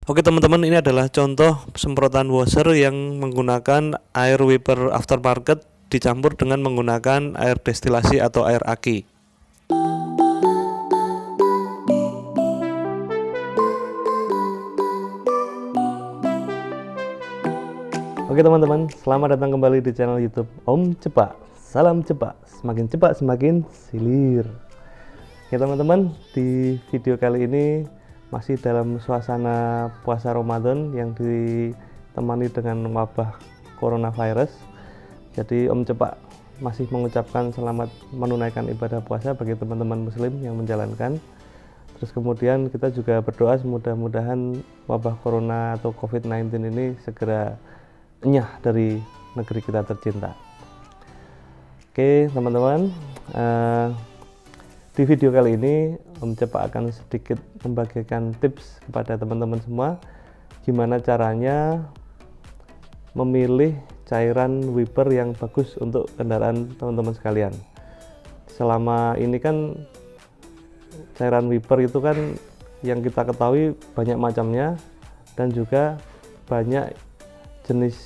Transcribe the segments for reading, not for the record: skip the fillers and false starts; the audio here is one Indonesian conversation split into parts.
Oke teman-teman, ini adalah contoh semprotan washer yang menggunakan air wiper aftermarket dicampur dengan menggunakan air destilasi atau air aki. Oke teman-teman, selamat datang kembali di channel YouTube Om Cepak. Salam cepak, semakin cepat semakin silir. Ya teman-teman, di video kali ini masih dalam suasana puasa Ramadan yang ditemani dengan wabah coronavirus. Jadi Om Cepak masih mengucapkan selamat menunaikan ibadah puasa bagi teman-teman muslim yang menjalankan. Terus kemudian kita juga berdoa mudah-mudahan wabah corona atau COVID-19 ini segera enyah dari negeri kita tercinta. Oke teman-teman, di video kali ini Om Cepak akan sedikit membagikan tips kepada teman-teman semua gimana caranya memilih cairan wiper yang bagus untuk kendaraan teman-teman sekalian. Selama ini kan cairan wiper itu kan yang kita ketahui banyak macamnya dan juga banyak jenis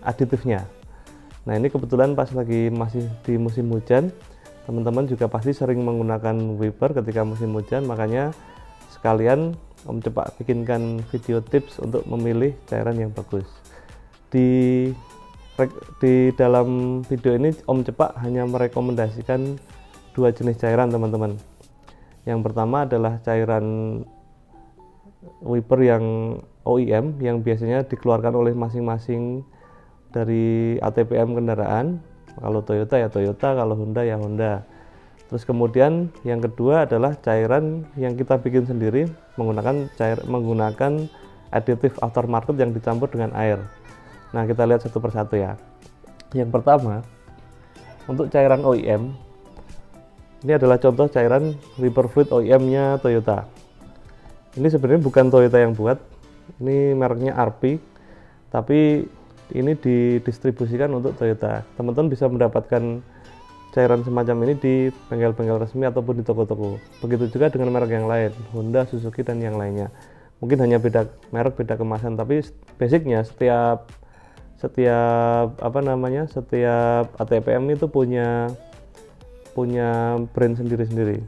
aditifnya. Nah ini kebetulan pas lagi masih di musim hujan, teman-teman juga pasti sering menggunakan wiper ketika musim hujan, makanya sekalian Om Cepak bikinkan video tips untuk memilih cairan yang bagus. Di dalam video ini Om Cepak hanya merekomendasikan dua jenis cairan teman-teman. Yang pertama adalah cairan wiper yang OEM yang biasanya dikeluarkan oleh masing-masing dari ATPM kendaraan. Kalau Toyota ya Toyota, kalau Honda ya Honda. Terus kemudian yang kedua adalah cairan yang kita bikin sendiri menggunakan aditif aftermarket yang dicampur dengan air. Nah kita lihat satu persatu ya. Yang pertama, untuk cairan OEM, ini adalah contoh cairan wiper fluid OEM-nya Toyota. Ini sebenarnya bukan Toyota yang buat, ini mereknya RP, tapi ini didistribusikan untuk Toyota. Teman-teman bisa mendapatkan cairan semacam ini di bengkel-bengkel resmi ataupun di toko-toko. Begitu juga dengan merek yang lain, Honda, Suzuki dan yang lainnya. Mungkin hanya beda merek, beda kemasan, tapi basicnya setiap ATPM itu punya brand sendiri-sendiri.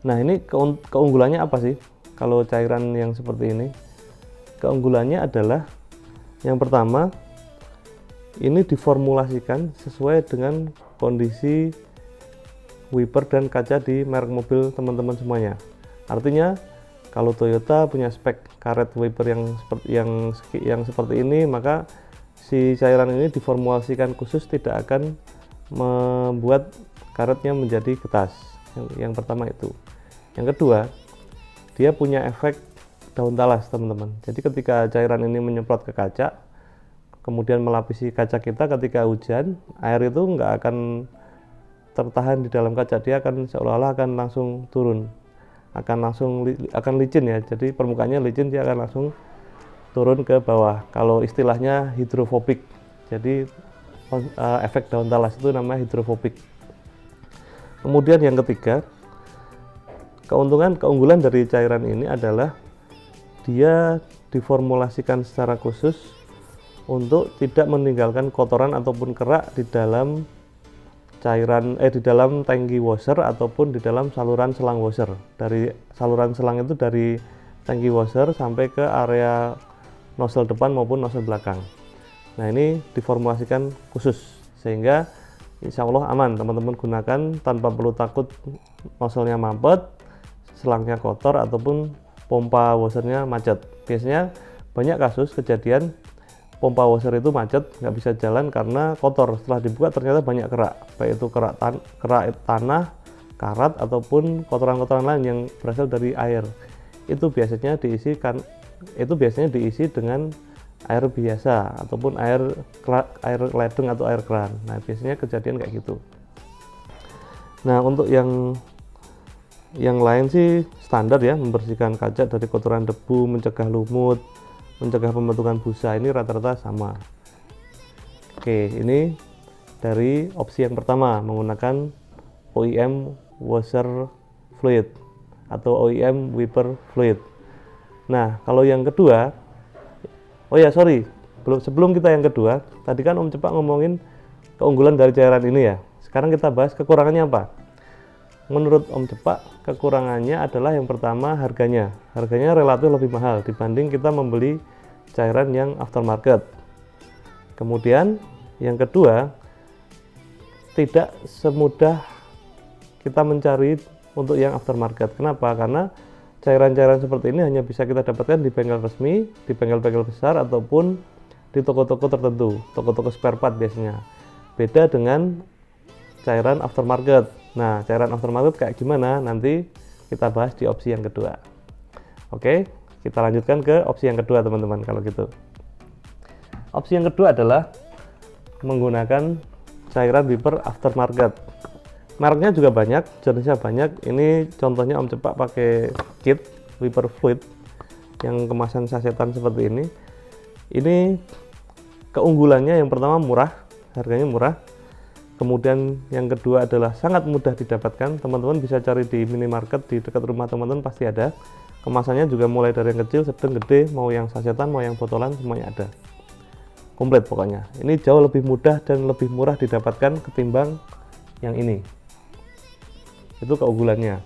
Nah ini keunggulannya apa sih kalau cairan yang seperti ini? Keunggulannya adalah yang pertama, ini diformulasikan sesuai dengan kondisi wiper dan kaca di merek mobil teman-teman semuanya. Artinya kalau Toyota punya spek karet wiper yang seperti ini, maka si cairan ini diformulasikan khusus tidak akan membuat karetnya menjadi getas. Yang pertama itu. Yang kedua, dia punya efek daun talas teman-teman. Jadi ketika cairan ini menyemprot ke kaca, kemudian melapisi kaca kita ketika hujan, air itu nggak akan tertahan di dalam kaca, dia akan seolah-olah akan langsung turun, akan licin ya. Jadi permukaannya licin, dia akan langsung turun ke bawah. Kalau istilahnya hidrofobik. Jadi efek daun talas itu namanya hidrofobik. Kemudian yang ketiga, keunggulan dari cairan ini adalah dia diformulasikan secara khusus untuk tidak meninggalkan kotoran ataupun kerak di dalam di dalam tangki washer ataupun di dalam saluran selang washer. Dari saluran selang itu dari tangki washer sampai ke area nozzle depan maupun nozzle belakang. Nah ini diformulasikan khusus sehingga insya Allah aman, teman-teman gunakan tanpa perlu takut nozzle-nya mampet, selangnya kotor ataupun pompa washernya macet. Biasanya banyak kasus kejadian pompa washer itu macet, nggak bisa jalan karena kotor. Setelah dibuka ternyata banyak kerak, baik itu kerak tanah, karat ataupun kotoran-kotoran lain yang berasal dari air. Itu biasanya diisi dengan air biasa ataupun air ledeng atau air keran. Nah biasanya kejadian kayak gitu. Nah untuk yang lain sih standar ya, membersihkan kaca dari kotoran debu, mencegah lumut, mencegah pembentukan busa, ini rata-rata sama. Oke, ini dari opsi yang pertama, menggunakan OEM washer fluid atau OEM wiper fluid. Nah, kalau yang kedua, oh ya sorry, sebelum kita yang kedua, tadi kan Om Cepak ngomongin keunggulan dari cairan ini ya. Sekarang kita bahas kekurangannya apa. Menurut Om Cepak, kekurangannya adalah yang pertama harganya. Harganya relatif lebih mahal dibanding kita membeli cairan yang aftermarket. Kemudian yang kedua, tidak semudah kita mencari untuk yang aftermarket. Kenapa? Karena cairan-cairan seperti ini hanya bisa kita dapatkan di bengkel resmi, di bengkel-bengkel besar, ataupun di toko-toko tertentu, toko-toko spare part biasanya. Beda dengan cairan aftermarket. Nah, cairan aftermarket kayak gimana? Nanti kita bahas di opsi yang kedua. Oke, kita lanjutkan ke opsi yang kedua teman-teman kalau gitu. Opsi yang kedua adalah menggunakan cairan wiper aftermarket. Mereknya juga banyak, jenisnya banyak. Ini contohnya Om Cepak pakai kit wiper fluid yang kemasan sasetan seperti ini. Ini keunggulannya yang pertama murah, harganya murah. Kemudian yang kedua adalah sangat mudah didapatkan. Teman-teman bisa cari di minimarket di dekat rumah teman-teman pasti ada. Kemasannya juga mulai dari yang kecil, sedang, gede, mau yang sasetan, mau yang botolan, semuanya ada. Komplit pokoknya. Ini jauh lebih mudah dan lebih murah didapatkan ketimbang yang ini. Itu keunggulannya.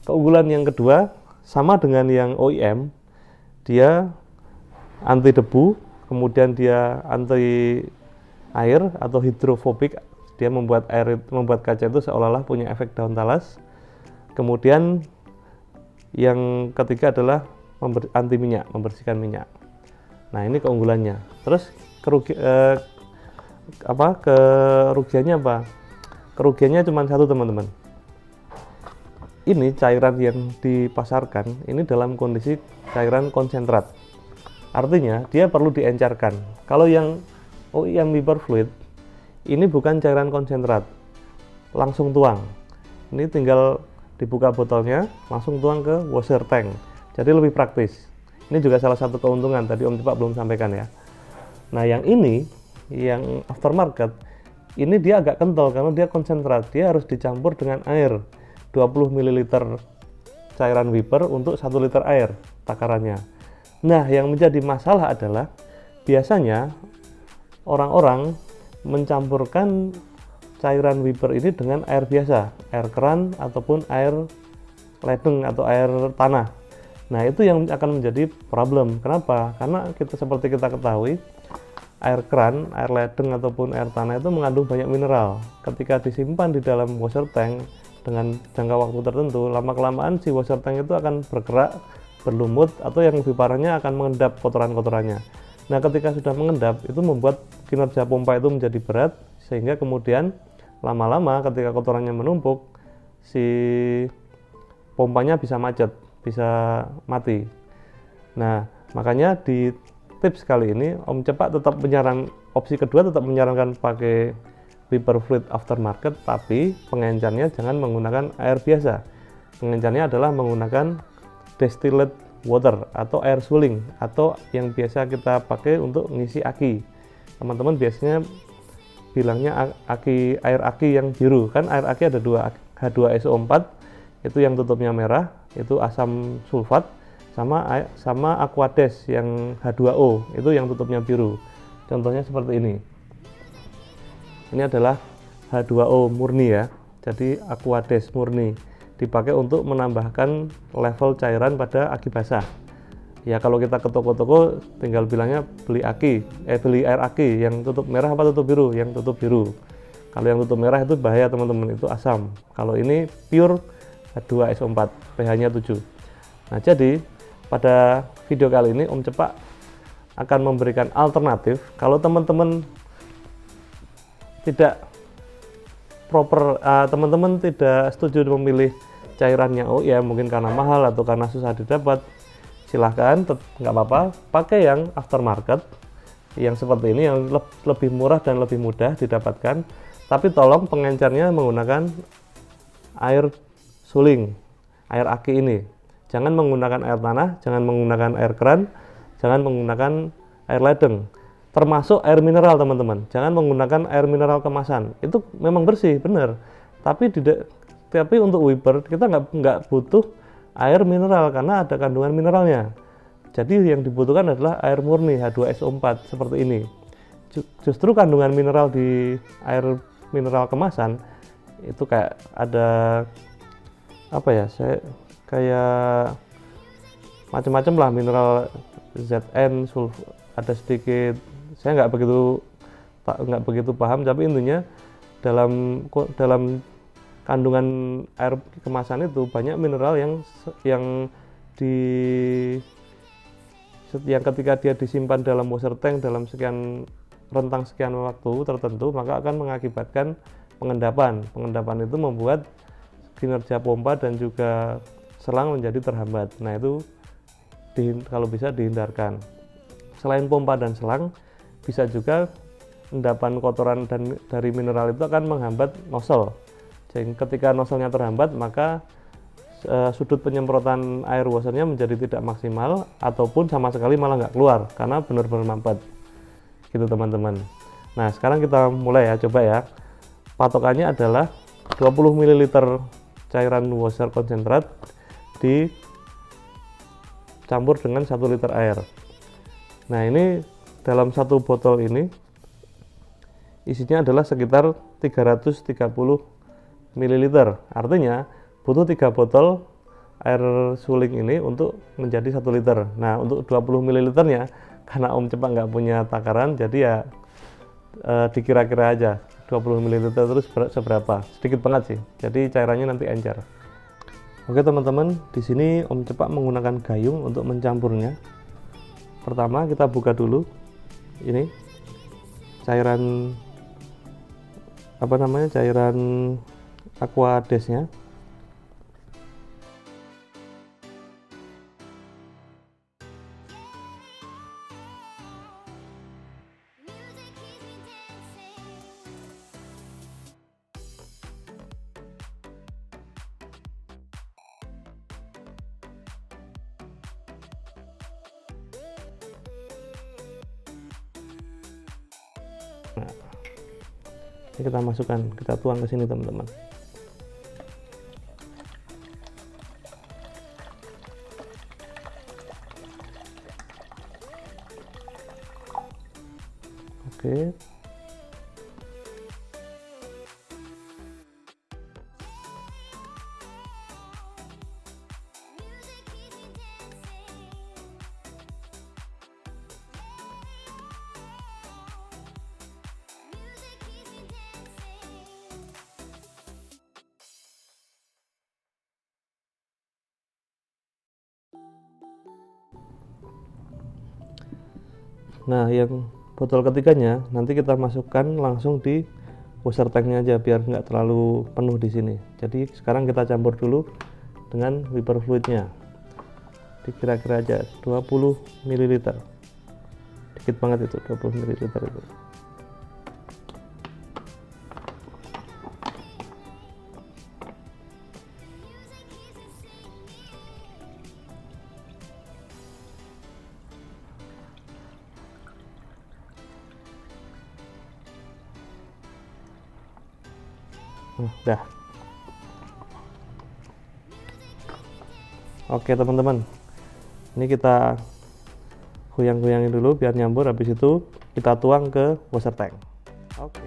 Keunggulan yang kedua sama dengan yang OEM, dia anti debu, kemudian dia anti air atau hidrofobik. Dia membuat kaca itu seolah-olah punya efek daun talas. Kemudian yang ketiga adalah anti minyak, membersihkan minyak. Nah, ini keunggulannya. Terus kerugiannya apa? Kerugiannya cuma satu teman-teman. Ini cairan yang dipasarkan ini dalam kondisi cairan konsentrat. Artinya dia perlu diencerkan. Kalau yang OEM wiper fluid ini bukan cairan konsentrat, langsung tuang. Ini tinggal dibuka botolnya, langsung tuang ke washer tank. Jadi lebih praktis. Ini juga salah satu keuntungan tadi Om Cepak belum sampaikan ya. Nah, yang ini yang aftermarket ini dia agak kental karena dia konsentrat. Dia harus dicampur dengan air 20 ml cairan wiper untuk 1 liter air takarannya. Nah, yang menjadi masalah adalah biasanya orang-orang mencampurkan cairan wiper ini dengan air biasa, air keran ataupun air ledeng atau air tanah. Nah, itu yang akan menjadi problem. Kenapa? Karena seperti kita ketahui, air keran, air ledeng ataupun air tanah itu mengandung banyak mineral. Ketika disimpan di dalam washer tank dengan jangka waktu tertentu, lama-kelamaan si washer tank itu akan bergerak, berlumut, atau yang lebih parahnya akan mengendap kotoran-kotorannya. Nah, ketika sudah mengendap, itu membuat kinerja pompa itu menjadi berat, sehingga kemudian lama-lama ketika kotorannya menumpuk, si pompanya bisa macet, bisa mati. Nah, makanya di tips kali ini Om Cepak tetap opsi kedua tetap menyarankan pakai wiper fluid aftermarket, tapi pengencernya jangan menggunakan air biasa. Pengencernya adalah menggunakan distilled water atau air suling, atau yang biasa kita pakai untuk ngisi aki. Teman-teman biasanya bilangnya air aki yang biru, kan air aki ada dua, H2SO4 itu yang tutupnya merah, itu asam sulfat, sama Aquades yang H2O itu yang tutupnya biru. Contohnya seperti ini. Ini adalah H2O murni ya. Jadi Aquades murni dipakai untuk menambahkan level cairan pada aki basah. Ya, kalau kita ke toko-toko tinggal bilangnya beli air aki yang tutup merah apa tutup biru? Yang tutup biru. Kalau yang tutup merah itu bahaya teman-teman, itu asam. Kalau ini pure H2SO4, pH-nya 7. Nah, jadi pada video kali ini Om Cepak akan memberikan alternatif. Kalau teman-teman tidak teman-teman tidak setuju memilih cairan yang OEM, mungkin karena mahal atau karena susah didapat, silahkan, nggak apa-apa, pakai yang aftermarket yang seperti ini, yang lebih murah dan lebih mudah didapatkan. Tapi tolong pengencernya menggunakan air suling, air aki ini. Jangan menggunakan air tanah, jangan menggunakan air keran, jangan menggunakan air ledeng. Termasuk air mineral teman-teman. Jangan menggunakan air mineral kemasan. Itu memang bersih, benar. Tapi Tapi untuk wiper kita nggak butuh air mineral karena ada kandungan mineralnya. Jadi yang dibutuhkan adalah air murni H2SO4 seperti ini. Justru kandungan mineral di air mineral kemasan itu kayak ada apa ya, saya kayak macam-macam lah mineral Zn, ada sedikit, saya nggak begitu paham, tapi intinya dalam kandungan air kemasan itu banyak mineral yang ketika dia disimpan dalam washer tank dalam rentang sekian waktu tertentu, maka akan mengakibatkan pengendapan. Pengendapan itu membuat kinerja pompa dan juga selang menjadi terhambat. Nah, itu kalau bisa dihindarkan. Selain pompa dan selang, bisa juga endapan kotoran dari mineral itu akan menghambat nozzle. Jadi ketika nozzle-nya terhambat, maka sudut penyemprotan air washernya menjadi tidak maksimal ataupun sama sekali malah nggak keluar karena benar-benar mampet. Gitu teman-teman. Nah, sekarang kita mulai ya, coba ya. Patokannya adalah 20 ml cairan washer konsentrat dicampur dengan 1 liter air. Nah, ini dalam satu botol ini isinya adalah sekitar 330 ml. Artinya butuh 3 botol air suling ini untuk menjadi 1 liter. Nah, untuk 20 ml nya karena Om Cepak nggak punya takaran, jadi ya dikira-kira aja 20 ml terus seberapa, sedikit banget sih, jadi cairannya nanti encer. Oke teman-teman, di sini Om Cepak menggunakan gayung untuk mencampurnya. Pertama kita buka dulu ini cairan cairan aqua desnya. Nah, ini kita masukkan, kita tuang ke sini teman-teman. Oke. Nah, yang botol ketiganya nanti kita masukkan langsung di washer tanknya aja biar nggak terlalu penuh di sini. Jadi sekarang kita campur dulu dengan wiper fluidnya. Dikira-kira aja 20 ml. Dikit banget itu 20 ml itu. Dah. Oke teman-teman, ini kita goyang-goyangin dulu biar nyambur, habis itu kita tuang ke washer tank. Oke.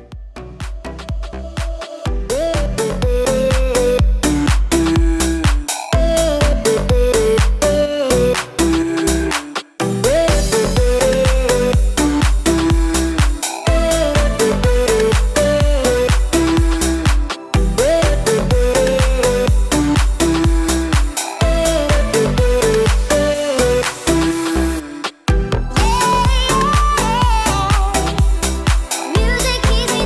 Music keeps me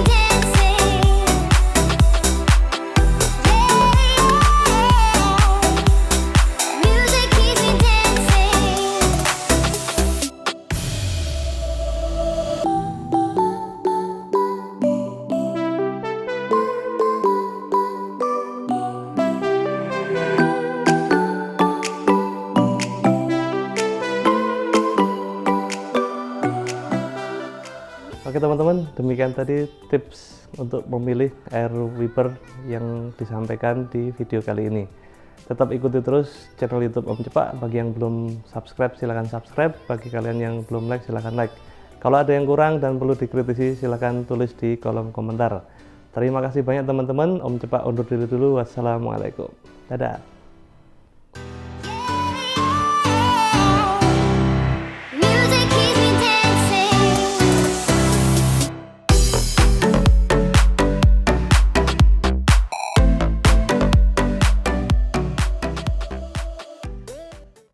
Oke teman-teman, demikian tadi tips untuk memilih air wiper yang disampaikan di video kali ini. Tetap ikuti terus channel YouTube Om Cepak. Bagi yang belum subscribe silahkan subscribe, bagi kalian yang belum like silahkan like. Kalau ada yang kurang dan perlu dikritisi silahkan tulis di kolom komentar. Terima kasih banyak teman-teman. Om Cepak undur diri dulu. Wassalamualaikum. Dadah.